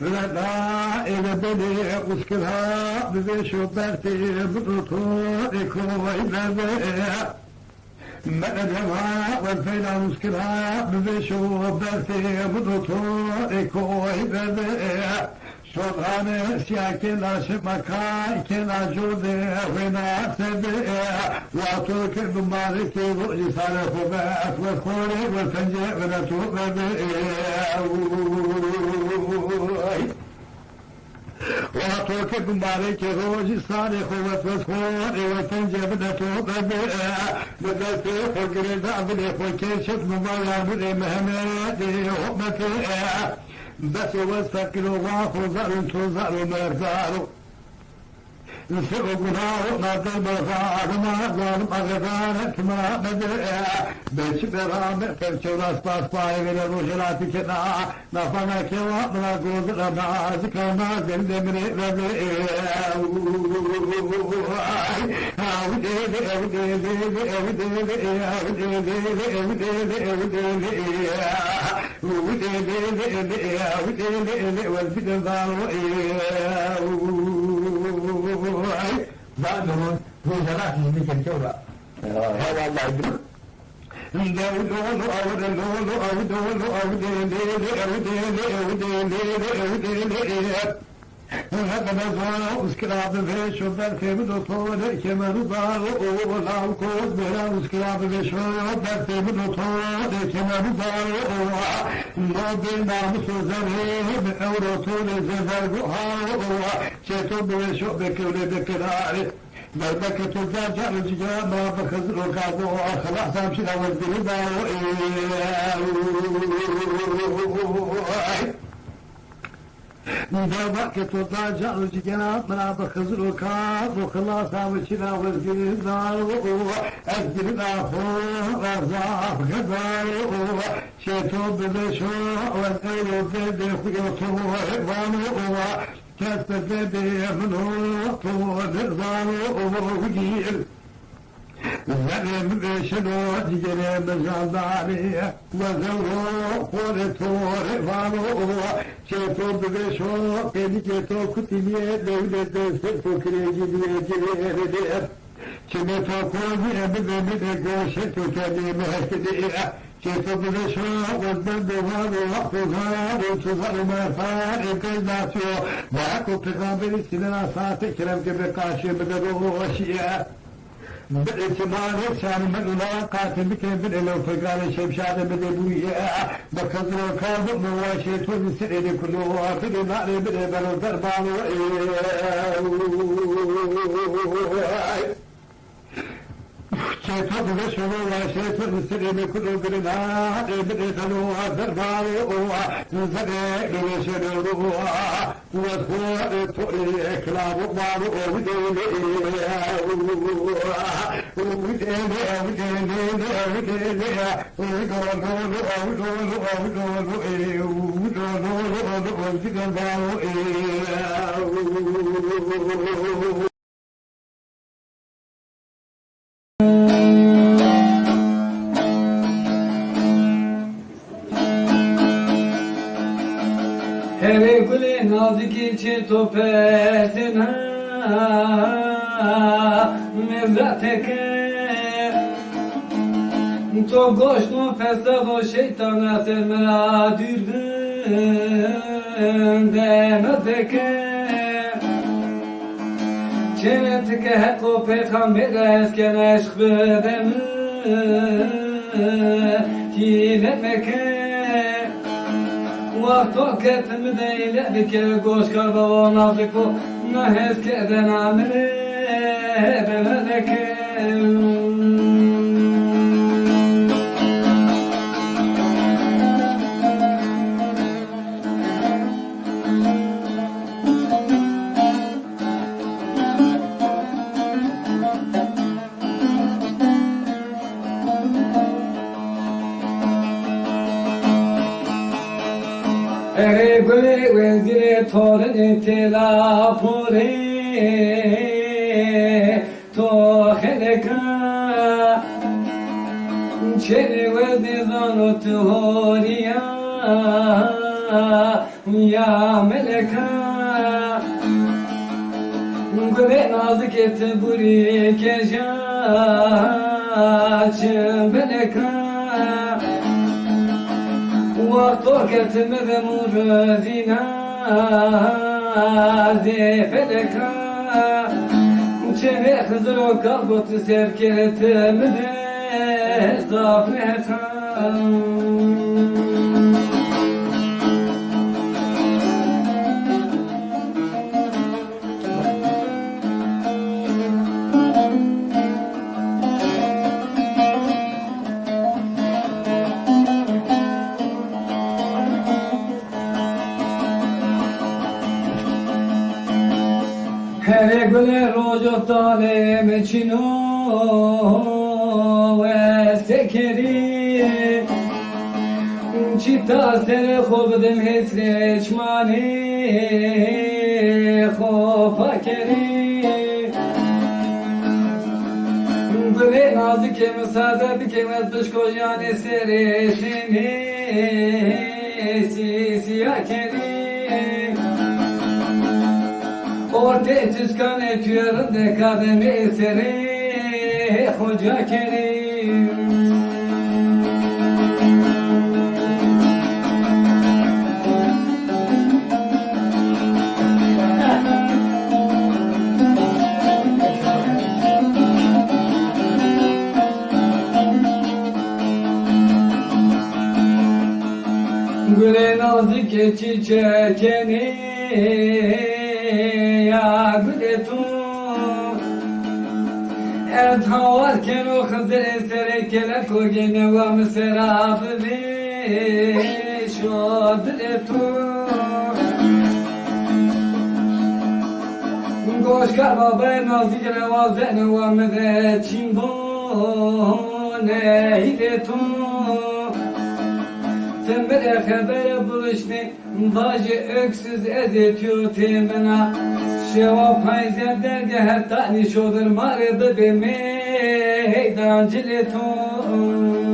لا إلى بني أسكرها ببيشو برتي بطوطيكو إلى ما الجماعة والفينا مسكرها ببيشو برتي بطوطيكو إلى شوغان سياكلا شمكاي كلا جودي وينا سبي واتوك بمالكي رؤي صالح وباك والخوري والفنجي ونتوب واتوك بمالكي رؤي صالح والخوري والفنجي ونتوب بدأت فقري دعبلي وكيشت مبالا بلي مهمتي ومتي بس واستكلوا واخو زاروا توزاروا مرزاروا نسيقوا قناوا ما تبغار ما ظالم أغدارك ما بدأ بيش برامع فرشو راس باس باي من الرجلات كنا نفنا كوا منا قوز ربنا زكانا زند من بعدهم وزارات اللي كنتوا هذا الله يدرك دولو أو دولو أو دولو أو دولو هذا نظام اسكراب فيش وبرتي بدوطول كما نظام ولا كود بلا اسكراب فيش وبرتي بدوطول كما نظام ما بينا مسوزره بأوروتول زفرقها شتو بيشو بكولي بكراري بلبك تزاجع الججاب ما بخزر وكابو خلاص امشي لو الدربا دابك تضاجع الجناب منا بخزر وكاب وخلاص امشينا والجناب الجناب رزاق غدار شيتو ببشو والقيلو بيدي خيوتو وانو كسب بيمنو طول ضارو وجيل زلم بشنو تجري بزعبالي وزورو خورتور فانو شيتو ببشو كيدي كيتو كتليه دولة سرتو كريجي بيجي شميتو كوزي ببي قوشتو كدي مهكدي شيتو ببشو والبند وانو وقفوها وتصغر ما فارق الناسيو معكو تقابل سننا ساتي كلام كبقاشي بدرو وشيئة بالاعتبار كان من ملاقات بكي بدلو فقال شمشاد بدلوية بكذر كاظم وشيتو بسئل كله وافد مالي بدلو دربانو شيطان بشرو وشيطان السلم كله قلنا بدلو دربانو نزل بشرو وذكور تؤلي كلاب مارو ودولي Hele gule nazik içi topesine mevrateke to goşnu fesado şeytana semra dürdün demezeke çenetike heko peygamber esken eşk bedemi tinefeke وقتو كتم ديلا بك قوش كربا ونافقو نهز كذا نعمل بمدك Gule wezire torun tela pure to kheleka chene wezi zanu tuhoriya ya meleka Gure nazik et buri kejaç meleka Vaktor ketmede murzina zefeleka Çene hızır o kalbot serketemede zafreta Her güle rojo talem çino ve sekeri Çita sere khobdem hesre çmani khofa keri Güle nazik emsada bikemez dış kocan eseri seni siyah keri Orte çıkan etiyorum de kademi eseri Hoca Kerim Güle nazik çiçekeni ya güle tu Ez havar keno khazir esere kele ko gene wa mseraf bi şodle tu Goş karba be nazik revazene wa mede çimbo ne ile tu Sen bile habere buluştu Bacı öksüz ezetiyor temena Şeva payzer derge hatta nişodur marıdı be meydan cileton